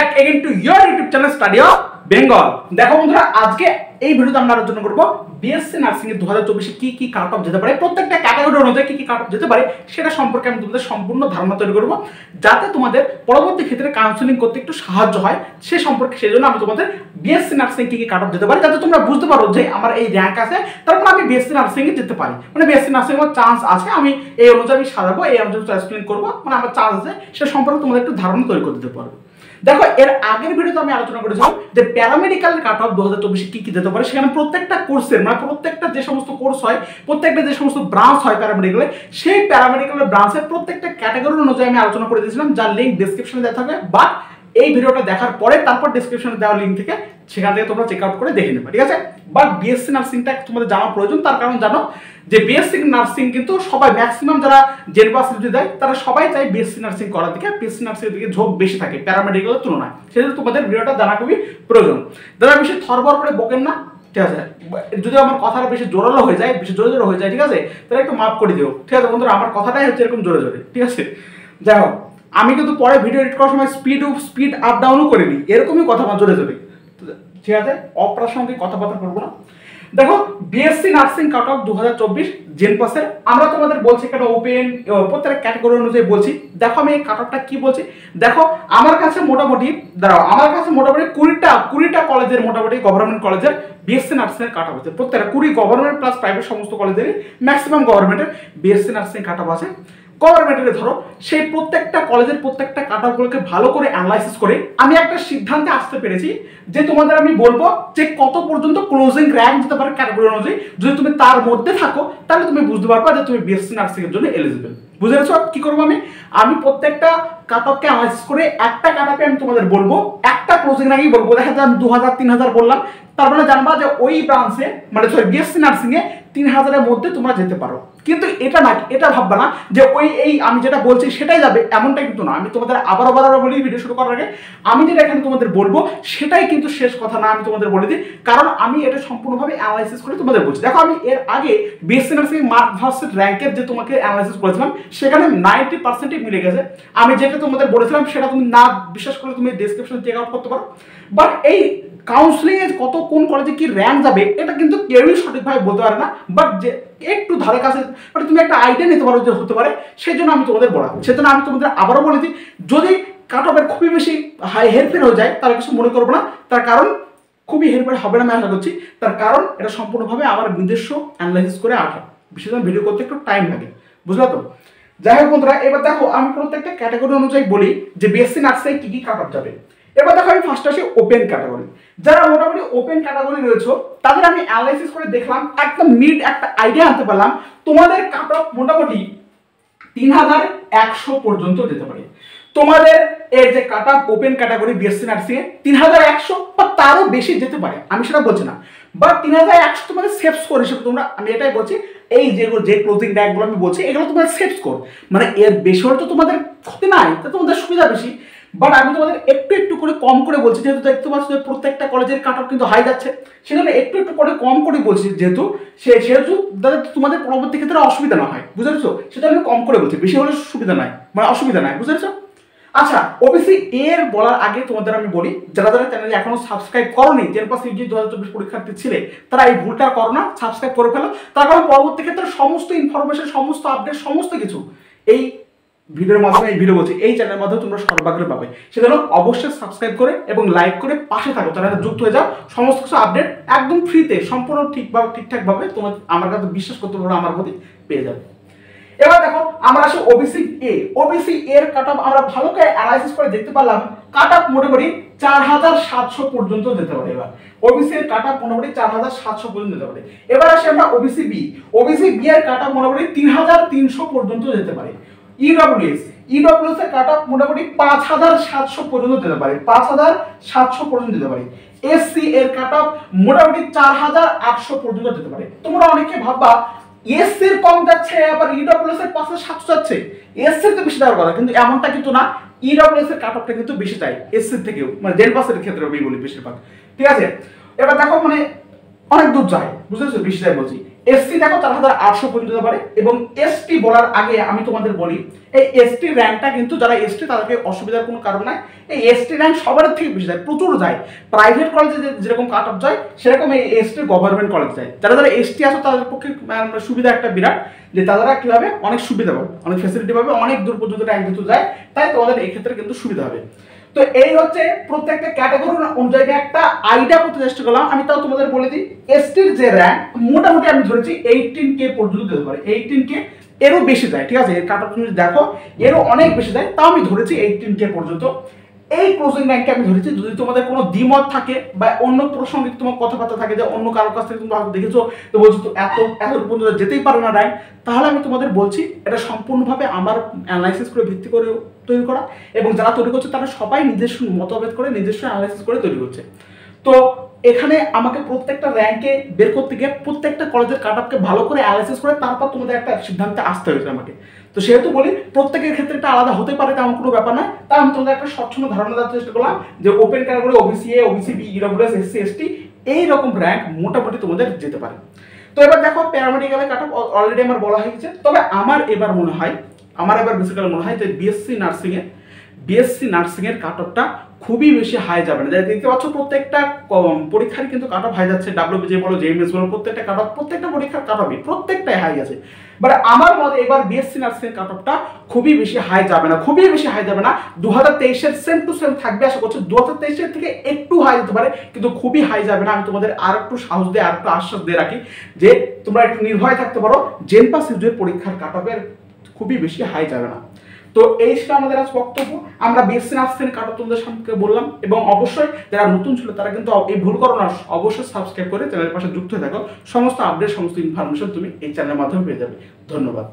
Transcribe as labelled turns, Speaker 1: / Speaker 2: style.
Speaker 1: Back again to your YouTube channel study of Bengal. দেখো বন্ধুরা, আজকে এই ভিডিওতে আমরা আলোচনা করব বিএসসি নার্সিং এর 2024 কি কি কাট অফ যেতে পারে, প্রত্যেকটা ক্যাটাগরি অনুযায়ী কি কি কাট অফ যেতে পারে সেটা সম্পর্কে আমি তোমাদের সম্পূর্ণ ধারণা তৈরি করব, যাতে তোমাদের পরবর্তী ক্ষেত্রে কাউন্সেলিং করতে একটু সাহায্য হয় সে সম্পর্কে। সেজন্য আমি তোমাদের বিএসসি নার্সিং কি কি কাট অফ যেতে পারে, যাতে তোমরা বুঝতে পারো যে আমার এই র্যাঙ্ক আছে, তারপর আমি বিএসসি নার্সিং এ যেতে পারি, মানে বিএসসি নার্সিং এর চান্স আছে, আমি এই অনুযায়ী আমি সাজাবো, এই অনুযায়ী এক্সপ্লেইন করবো, মানে আমার চান্স আছে সে সম্পর্কে তোমাদের একটু ধারণা তৈরি করে দিতে পারবো। দেখো, এর আগের ভিডিওতে আমি আলোচনা করেছিলাম যে প্যারামেডিক্যাল কাট অফ 2024 কি কি যেতে পারে। সেখানে প্রত্যেকটা কোর্সের, মানে প্রত্যেকটা যে সমস্ত কোর্স হয়, প্রত্যেকটা যে সমস্ত ব্রাঞ্চ হয় প্যারামেডিক্যালে, সেই প্যারামেডিক্যালের ব্রাঞ্চের প্রত্যেকটা ক্যাটাগরি অনুযায়ী আমি আলোচনা করে দিয়েছিলাম, যার লিঙ্ক ডেসক্রিপশনে দেওয়া থাকবে, বা এই ভিডিওটা দেখার পরে তারপর ডেসক্রিপশনে দেওয়া লিঙ্ক থেকে সেখান থেকে তোমরা চেক আউট করে দেখে নেবে, ঠিক আছে। বাট বিএসসি নার্সিংটা তোমাদের জানা প্রয়োজন, তার কারণ জানো যে বিএসসি নার্সিং কিন্তু সবাই, ম্যাক্সিমাম যারা জেনভার্সিটি দেয় তারা সবাই চায় বিএসসি নার্সিং করার দিকে, বিএসসি নার্সিং এর দিকে ঝোঁক বেশি থাকে প্যারামেডিক্যালের তুলনায়। সেজন্য তোমাদের ভিডিওটা জানা খুবই প্রয়োজন। যারা বেশি থরবর করে বকেন না, ঠিক আছে, যদি আমার কথাটা বেশি জোরালো হয়ে যায়, বেশি জোরে জোরে হয়ে যায়, ঠিক আছে, তাহলে একটু মাফ করে দিও, ঠিক আছে বন্ধুরা। আমার কথাটাই হচ্ছে এরকম জোরে জোরে, ঠিক আছে। যাই হোক, আমি কিন্তু পরে ভিডিও এডিট করার সময় স্পিড আপ ডাউনও করিনি, এরকমই কথা আমার জোরে জোরে, ঠিক আছে, অপ্রাসঙ্গিক কথাবার্তা করবো না। দেখো, বিএসসি নার্সিং কাট অফ 2024 জেনপাসের আমরা তোমাদের বলছি কেন ওপেন, প্রত্যেকটা ক্যাটাগরি অনুযায়ী বলছি। দেখো আমি এই কাট অফটা কি বলছি, দেখো আমার কাছে মোটামুটি কুড়িটা কলেজের, মোটামুটি গভর্নমেন্ট কলেজের বিএসসি নার্সিং এর কাট অফ আছে। প্রত্যেকটা 20 গভর্নমেন্ট প্লাস প্রাইভেট সমস্ত কলেজেরই, ম্যাক্সিমাম গভর্নমেন্টের বিএসসি নার্সিং কাট অফ আছে। গভর্নমেন্টের ধরো সেই প্রত্যেকটা কলেজের প্রত্যেকটা কাট অফগুলোকে ভালো করে অ্যানালাইসিস করে আমি একটা সিদ্ধান্তে আসতে পেরেছি যে তোমাদের আমি বলবো যে কত পর্যন্ত ক্লোজিং র্যাঙ্ক যেতে পারে ক্যাটাগরি অনুযায়ী। যদি তুমি তার মধ্যে থাকো তাহলে তুমি বুঝতে পারবা যে তুমি বিএসসি নার্সিং এর জন্য এলিজিবল। বুঝে গেছো কি করবো আমি? আমি প্রত্যেকটা কাট অফকে অ্যানালাইসিস করে একটা কাট অফে আমি তোমাদের বলবো, একটা ক্লোজিং র্যাঙ্কই বলবো। দেখা যায় আমি 2000-3000 বললাম, তার মানে জানবা যে ওই ব্রাঞ্চে, মানে বিএসসি নার্সিং এ 3000-এর মধ্যে তোমরা যেতে পারো। কিন্তু এটা না, এটা ভাববা না যে এই আমি যেটা বলছি সেটাই যাবে, এমনটা কিন্তু না। আমি তোমাদের আবারও বলি ভিডিও শুরু করার আগে, আমি যেটা এখানে তোমাদের বলবো সেটাই কিন্তু শেষ কথা না, আমি তোমাদের বলে দিই, কারণ আমি এটা সম্পূর্ণভাবে অ্যানালাইসিস করে তোমাদের বলছি। দেখো, আমি এর আগে বিএসসি নার্সিং মার্ক ভার্সেস র্যাঙ্কের যে তোমাকে অ্যানালাইসিস করেছিলাম, সেখানে 90% মিলে গেছে। আমি যেটা তোমাদের বলেছিলাম সেটা তুমি না বিশ্বাস করে তুমি ডেসক্রিপশনে চেক আউট করতে পারো। বাট এই কাউন্সিলিং এ কোন কলেজে কি র্যাঙ্ক যাবে এটা কিন্তু কেউই সঠিকভাবে বলতে পারে না। বাট যে একটু ধারে কাছে, মানে তুমি একটা আইডিয়া নিতে পারো যে হতে পারে, সেই জন্য আমি তোমাদের বলা। সেজন্য আমি তোমাদের আবারও বলে দিই, যদি কাট অফের খুবই বেশি হেরফের হয়ে যায় তাহলে কিছু মনে করবো না, তার কারণ খুবই হেরফের হবে না আমি আশা করছি। তার কারণ এটা সম্পূর্ণভাবে আমার নিজস্ব অ্যানালাইসিস করে আসা, বিশেষ করে ভিডিও করতে একটু টাইম লাগে, বুঝলো তো। যাই হোক বন্ধুরা, এবার দেখো আমি প্রত্যেকটা ক্যাটাগরি অনুযায়ী বলি যে বিএসসি নার্সিং কি কি কাট অফ যাবে। এবার দেখো, আমি ফার্স্ট আসি ওপেন ক্যাটাগরি। যারা মোটামুটি ওপেন ক্যাটাগরি রয়েছে তাদের আমি অ্যানালাইসিস করে দেখলাম, একদম মিড একটা আইডিয়া আনতে পারলাম তোমাদের কাট অফ মোটামুটি 3100 পর্যন্ত যেতে পারে। তোমাদের এর যে cut off open category BSc nursing এ 3100 বা তারও বেশি যেতে পারে, আমি সেটা বলছি না। বাট 3100 তোমাদের সেফ স্কোর হিসেবে তোমরা, আমি এটাই বলছি, এই যে ক্লোজিং র্যাঙ্কগুলো আমি বলছি এগুলো তোমাদের সেফ স্কোর, মানে এর বেশি হলে তো তোমাদের ক্ষতি নাই, তো তোমাদের সুবিধা বেশি। বাট আমি তোমাদের একটু করে কম করে বলছি, যেহেতু দেখতে পাচ্ছ যে প্রত্যেকটা কলেজের কাট অফ কিন্তু হাই যাচ্ছে, সেজন্য একটু করে কম করে বলছি, যেহেতু তোমাদের পরবর্তী ক্ষেত্রে অসুবিধা না হয়, বুঝতে পারছো, সেটা আমি কম করে বলছি। বেশি হলে সুবিধা নাই, মানে অসুবিধা নাই, বুঝতে পারছো। আচ্ছা, ওবিসি এর বলার আগে তোমাদের আমি বলি, যারা চ্যানেলে এখনো সাবস্ক্রাইব করোনি, জেনপাস ইউজি 2024 পরীক্ষার্থী ছিলে, তারা এই ভুলটা করো না, সাবস্ক্রাইব করে ফেলো। তার কারণ পরবর্তী ক্ষেত্রে সমস্ত ইনফরমেশন, সমস্ত আপডেট, সমস্ত কিছু এই ভিডিওর মাধ্যমে, এই ভিডিও বলছি এই চ্যানেলের মাধ্যমে তোমরা সর্বাগ্রে পাবে। সেজন্য অবশ্যই সাবস্ক্রাইব করে এবং লাইক করে পাশে থাকো, চ্যানেলে যুক্ত হয়ে যাও। সমস্ত কিছু আপডেট একদম ফ্রিতে, সম্পূর্ণ ঠিকঠাকভাবে তোমার আমার কাছে বিশ্বাস করতে পারো, আমার প্রতি পেয়ে যাবে। এবার দেখো, আমরা আসি ওবিসি এ। ওবিসি এর কাট অফ আমরা ভালো করে অ্যানালাইসিস করে দেখতে পারলাম, কাট অফ মোটামুটি 4700 পর্যন্ত যেতে পারে। এবার ওবিসি এর কাট অফ মোটামুটি 4700 পর্যন্ত যেতে পারে। এবার আসি আমরা ওবিসি বি। ওবিসি বি এর কাট অফ মোটামুটি 3300 পর্যন্ত যেতে পারে। ইডব্লিউএস এর কাট অফ মোটামুটি 5700 পর্যন্ত যেতে পারে, 5700 পর্যন্ত যেতে পারে। এসসি এর কাট অফ মোটামুটি 4800 পর্যন্ত যেতে পারে। তোমরা অনেকে ভাববা এসসি এর কম যাচ্ছে, আবার ইডব্লিউএস এর 5700 যাচ্ছে, এসসি এর তো বেশি দেওয়ার কথা, কিন্তু এমনটা কিন্তু না। ইডব্লিউএস এর কাট অফটা কিন্তু বেশি চাই এসসি থেকেও, মানে জেনপাসের ক্ষেত্রে আমি বলি বেশিরভাগ, ঠিক আছে। এবার দেখো, মানে অনেক দূর যায়, বুঝেছো, বেশি যায় বলছি। এসসি দেখো 4800 পর্যন্ত যেতে পারে। এবং এসটি বলার আগে আমি তোমাদের বলি, এই এসটি র্যাঙ্কটা কিন্তু যারা এসটি তাদেরকে অসুবিধার কোনো কারণ নাই। এই এসটি র্যাঙ্ক সবার থেকে বেশি যায়, প্রচুর যায়। প্রাইভেট কলেজে যেরকম কাট অফ যায় সেরকম এই এসটি গভর্নমেন্ট কলেজ যায়। যারা যারা এসটি আছে তাদের পক্ষে সুবিধা একটা বিরাট, যে তারা কি হবে, অনেক সুবিধা পাবে, অনেক ফ্যাসিলিটি পাবে, অনেক দূর পর্যন্ত র্যাঙ্ক দিতে যায়, তাই তোমাদের এই ক্ষেত্রে কিন্তু সুবিধা হবে। তো এই হচ্ছে প্রত্যেকটা ক্যাটাগরি অনুযায়ী একটা আইডিয়া করতে চেষ্টা করলাম। আমি তাও তোমাদের বলে দিই, এসটির যে র্যাঙ্ক মোটামুটি আমি ধরেছি 18K পর্যন্ত যেতে পারে। 18K এরও বেশি যায়, ঠিক আছে, এর কাট অফ তুমি দেখো এরও অনেক বেশি যায়, তাও আমি ধরেছি 18K পর্যন্ত। এই ক্লোজিং র্যাঙ্কে আমি ধরেছি। যদি তোমাদের কোনো দ্বিমত থাকে বা অন্য প্রসঙ্গে তোমার কথাবার্তা থাকে, যে অন্য কারোর কাছ থেকে তুমি হয়তো দেখেছো তো বলছো তো এত পর্যন্ত যেতেই পারে না র্যাঙ্ক, তাহলে আমি তোমাদের বলছি এটা সম্পূর্ণভাবে আমার অ্যানালাইসিস করে ভিত্তি করে তৈরি করা, এবং যারা তৈরি করছে তারা সবাই নিজস্ব মতভেদ করে নিজস্ব অ্যানালাইসিস করে তৈরি করছে। তো এখানে আমাকে প্রত্যেকটা র্যাঙ্কে বের করতে গিয়ে প্রত্যেকটা কলেজের কাট অফকে ভালো করে অ্যানালাইসিস করে তারপর তোমাদের একটা সিদ্ধান্তে আসতে হয়েছে আমাকে। তো সেহেতু বলি প্রত্যেকের ক্ষেত্রে এটা আলাদা হতে পারে, তেমন কোনো ব্যাপার না। তাই আমি তোমাদের একটা স্বচ্ছন্দ ধারণা দেওয়ার চেষ্টা করলাম যে open category OBC A, OBC B, EWS, SC, ST এইরকম র্যাঙ্ক মোটামুটি তোমাদের যেতে পারে। তো এবার দেখো প্যারামেডিক্যালের কাট অফ অলরেডি আমার বলা হয়ে গেছে। তবে আমার এবার বেসিক্যালি মনে হয় যে বিএসসি নার্সিং এর কাট অফটা খুবই বেশি হাই যাবে না। দেখতে পাচ্ছ প্রত্যেকটা পরীক্ষারই কিন্তু কাট অফ হাই যাচ্ছে, ডাব্লিউবিজে বলো, জেএমএস বলো, প্রত্যেকটা কাট অফ, প্রত্যেকটা পরীক্ষার কাট অফই প্রত্যেকটাই হাই আছে। বাট আমার মতে এবার বিএসসি নার্সিং এর কাট অফটা খুবই বেশি হাই যাবে না, 2023-এর সেম টু সেম থাকবে আশা করছি। 2023-এর থেকে একটু হাই যেতে পারে, কিন্তু খুবই হাই যাবে না। আমি তোমাদের আর একটু সাহস দিয়ে আর একটু আশ্বাস দিয়ে রাখি যে তোমরা একটু নির্ভয় থাকতে পারো, জেনপাস ইউজের পরীক্ষার কাট অফের খুবই বেশি হাই যাবে না। তো এই ছিল আমাদের আজ বক্তব্য। আমরা বিএসসি নার্সিং কাট অফ তোমাদের সামনে বললাম, এবং অবশ্যই যারা নতুন ছিল তারা কিন্তু এই ভুল করো না, অবশ্যই সাবস্ক্রাইব করে চ্যানেলের পাশে যুক্ত হয়ে থাকো। সমস্ত আপডেট, সমস্ত ইনফরমেশন তুমি এই চ্যানেলের মাধ্যমে পেয়ে যাবে। ধন্যবাদ।